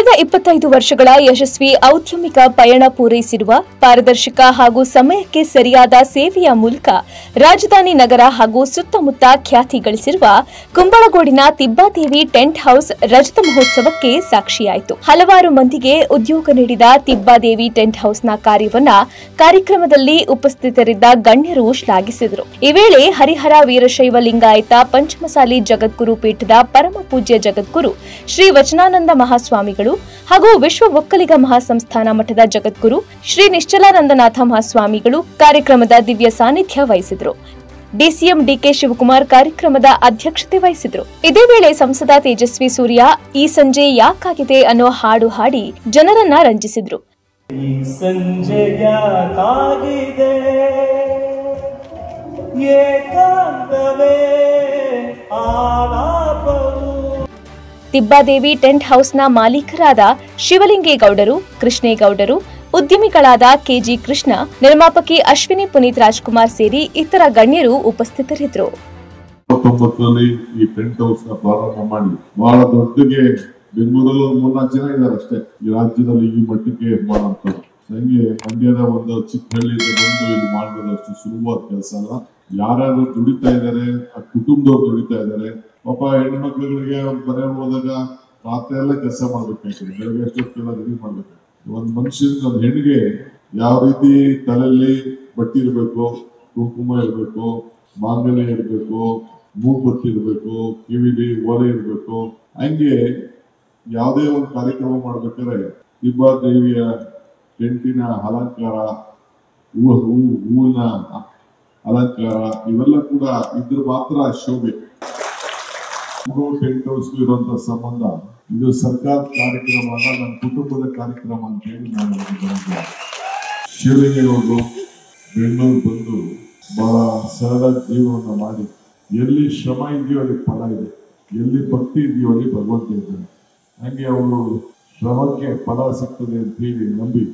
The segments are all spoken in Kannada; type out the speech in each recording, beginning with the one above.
ಕಳೆದ 25 ವರ್ಷಗಳ ಯಶಸ್ವಿ ಔದ್ಯಮಿಕ ಪಯಣ ಪೂರೈಸಿರುವ ಪಾರದರ್ಶಕ ಹಾಗೂ ಸಮಯಕ್ಕೆ ಸರಿಯಾದ ಸೇವೆಯ ಮೂಲಕ ರಾಜಧಾನಿ ನಗರ ಹಾಗೂ ಸುತ್ತಮುತ್ತ ಖ್ಯಾತಿ ಗಳಿಸಿರುವ ಕುಂಬಳಗೋಡಿನ ತಿಬ್ಬಾದೇವಿ ಟೆಂಟ್ ಹೌಸ್ ರಜತ ಮಹೋತ್ಸವಕ್ಕೆ ಸಾಕ್ಷಿಯಾಯಿತು. ಹಲವಾರು ಮಂದಿಗೆ ಉದ್ಯೋಗ ನೀಡಿದ ತಿಬ್ಬಾದೇವಿ ಟೆಂಟ್ ಹೌಸ್ನ ಕಾರ್ಯಕ್ರಮದಲ್ಲಿ ಉಪಸ್ಥಿತರಿದ್ದ ಗಣ್ಯರು ಶ್ಲಾಘಿಸಿದರು. ಈ ವೇಳೆ ಹರಿಹರ ವೀರಶೈವ ಲಿಂಗಾಯತ ಪಂಚಮಸಾಲಿ ಜಗದ್ಗುರು ಪೀಠದ ಪರಮ ಪೂಜ್ಯ ಜಗದ್ಗುರು ಶ್ರೀ ವಚನಾನಂದ ಮಹಾಸ್ವಾಮಿಗಳು ಹಾಗೂ ವಿಶ್ವ ಒಕ್ಕಲಿಗ ಮಹಾಸಂಸ್ಥಾನ ಮಠದ ಜಗದ್ಗುರು ಶ್ರೀ ನಿಶ್ಚಲಾನಂದನಾಥ ಮಹಾಸ್ವಾಮಿಗಳು ಕಾರ್ಯಕ್ರಮದ ದಿವ್ಯ ಸಾನ್ನಿಧ್ಯ ವಹಿಸಿದರು. ಡಿಸಿಎಂ ಡಿಕೆ ಶಿವಕುಮಾರ್ ಕಾರ್ಯಕ್ರಮದ ಅಧ್ಯಕ್ಷತೆ ವಹಿಸಿದರು. ಇದೇ ವೇಳೆ ಸಂಸದ ತೇಜಸ್ವಿ ಸೂರ್ಯ ಈ ಸಂಜೆ ಯಾಕಾಗಿದೆ ಅನ್ನೋ ಹಾಡು ಹಾಡಿ ಜನರನ್ನ ರಂಜಿಸಿದ್ರು. ತಿಬ್ಬಾದೇವಿ ಟೆಂಟ್ ಹೌಸ್ನ ಮಾಲೀಕರಾದ ಶಿವಲಿಂಗೇಗೌಡರು, ಕೃಷ್ಣೇಗೌಡರು, ಉದ್ಯಮಿಗಳಾದ ಕೆಜಿ ಕೃಷ್ಣ, ನಿರ್ಮಾಪಕಿ ಅಶ್ವಿನಿ ಪುನೀತ್ ರಾಜ್ಕುಮಾರ್ ಸೇರಿ ಇತರ ಗಣ್ಯರು ಉಪಸ್ಥಿತರಿದ್ದರು. ಈ ಟೆಂಟ್ ಹೌಸ್ ನ ಪ್ರಾರಂಭ ಮಾಡಿ ಬಹಳ ದೊಡ್ಡಗೆ ಬೆಂಗಳೂರಲ್ಲಿ 3-4 ಜನ ಇದ್ದಾರೆ ಅಷ್ಟೇ ಈ ರಾಜ್ಯದಲ್ಲಿ ಈ ಮಟ್ಟಕ್ಕೆ ಮಾಡುವಂಥದ್ದು. ಹಂಗೆ ಮಂಡ್ಯದ ಒಂದು ಚಿಕ್ಕ ಹಳ್ಳಿಗೆ ಬಂದು ಇಲ್ಲಿ ಮಾಡೋದು ಅಷ್ಟು ಸುಲಭವಾದ ಕೆಲಸ ಅಲ್ಲ. ಯಾರ್ಯಾರು ದುಡಿತಾ ಇದ್ದಾರೆ, ಆ ಕುಟುಂಬದವ್ರು ದುಡಿತಾ ಇದ್ದಾರೆ. ಪಾಪ ಹೆಣ್ಮಕ್ಳುಗಳಿಗೆ ಮನೆ ಹೋದಾಗ ರಾತ್ರಿ ಎಲ್ಲ ಕೆಲಸ ಮಾಡ್ಬೇಕಾಗ್ತದೆ, ಬೆಳಗ್ಗೆ ಎಷ್ಟೊತ್ತಿಗೆಲ್ಲ ರೆಡಿ ಮಾಡ್ಬೇಕು. ಒಂದ್ ಮನುಷ್ಯನಿಗೆ ಒಂದ್ ಹೆಣ್ಣಿಗೆ ಯಾವ ರೀತಿ ತಲೆಯಲ್ಲಿ ಬಟ್ಟಿ ಇರ್ಬೇಕು, ಕುಂಕುಮ ಇರ್ಬೇಕು, ಮಾಂಗಲ್ಯ ಇರ್ಬೇಕು, ಮೂಗ್ಬತ್ತಿ ಇರ್ಬೇಕು, ಕಿವಿಲಿ ಓಲೆ ಇರ್ಬೇಕು, ಹಂಗೆ ಯಾವುದೇ ಒಂದು ಕಾರ್ಯಕ್ರಮ ಮಾಡ್ಬೇಕಾದ್ರೆ ತಿಬ್ಬಾದೇವಿಯ ಟೆಂಟಿನ ಅಲಂಕಾರ, ಹೂವಿನ ಅಲಂಕಾರ ಇವೆಲ್ಲ ಕೂಡ ಇದ್ರ ಮಾತ್ರ ಶೋಭೆ. ಟೆಂಟ್ ಹೌಸ್ ಇರುವಂತಹ ಸಂಬಂಧ ಇದು ಸರ್ಕಾರದ ಕಾರ್ಯಕ್ರಮ ಅಲ್ಲ, ನನ್ನ ಕುಟುಂಬದ ಕಾರ್ಯಕ್ರಮ ಅಂತ ಹೇಳಿ ನಾನು ಶಿವಲಿಂಗೇಗೌಡರು ಬೆಂಗಳೂರು ಬಂದು ಬಹಳ ಸರಳ ಜೀವನವನ್ನು ಮಾಡಿ ಎಲ್ಲಿ ಶ್ರಮ ಇದೆಯೋ ಅಲ್ಲಿ ಫಲ ಇದೆ, ಎಲ್ಲಿ ಭಕ್ತಿ ಇದೆಯೋ ಅಲ್ಲಿ ಭಗವಂತ ಇದ್ದಾನೆ. ಹಂಗೆ ಅವರು ಶ್ರಮಕ್ಕೆ ಫಲ ಸಿಗ್ತದೆ ಅಂತ ಹೇಳಿ ನಂಬಿ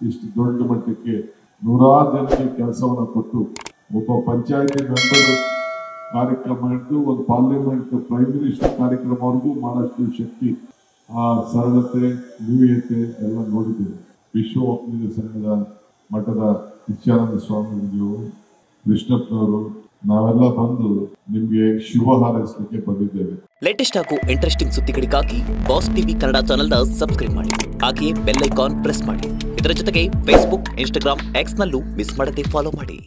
ಇಷ್ಟು ದೊಡ್ಡ ಮಟ್ಟಕ್ಕೆ 100 ಜನಕ್ಕೆ ಕೆಲಸವನ್ನು ಕೊಟ್ಟು ಒಬ್ಬ ಪಂಚಾಯತಿ ಮೆಂಬರ್ ಕಾರ್ಯಕ್ರಮ ಹಿಡಿದು ಒಂದು ಪಾರ್ಲಿಮೆಂಟ್ ಪ್ರೈಮ್ ಮಿನಿಸ್ಟರ್ ಕಾರ್ಯಕ್ರಮವರೆಗೂ ಮಾಡಷ್ಟು ಶಕ್ತಿ, ಆ ಸರಳತೆ, ನ್ಯೂಯತೆ ಎಲ್ಲ ನೋಡಿದ್ದೇವೆ. ವಿಶ್ವ ಒಕ್ಕಲಿಗ ಸಂಘದ ಮಠದ ನಿತ್ಯಾನಂದ ಸ್ವಾಮೀಜಿಯವರು, ಕೃಷ್ಣಪ್ಪನವರು ನಾವೆಲ್ಲ ಬಂದು ನಿಮ್ಗೆ ಶುಭ ಹಾರೈಸಲಿಕ್ಕೆ ಬಂದಿದ್ದೇವೆ. ಲೇಟೆಸ್ಟ್ ಹಾಗೂ ಇಂಟ್ರೆಸ್ಟಿಂಗ್ ಸುದ್ದಿಗಳಿಗಾಗಿ ಬಾಸ್ ಟಿವಿ ಕನ್ನಡ ಚಾನೆಲ್ನ ಸಬ್ಸ್ಕ್ರೈಬ್ ಮಾಡಿ, ಹಾಗೆಯೇ ಬೆಲ್ ಐಕಾನ್ ಪ್ರೆಸ್ ಮಾಡಿ. ಇದರ ಜೊತೆಗೆ ಫೇಸ್ಬುಕ್, ಇನ್ಸ್ಟಾಗ್ರಾಮ್, ಎಕ್ಸ್ ನಲ್ಲೂ ಮಿಸ್ ಮಾಡದೆ ಫಾಲೋ ಮಾಡಿ.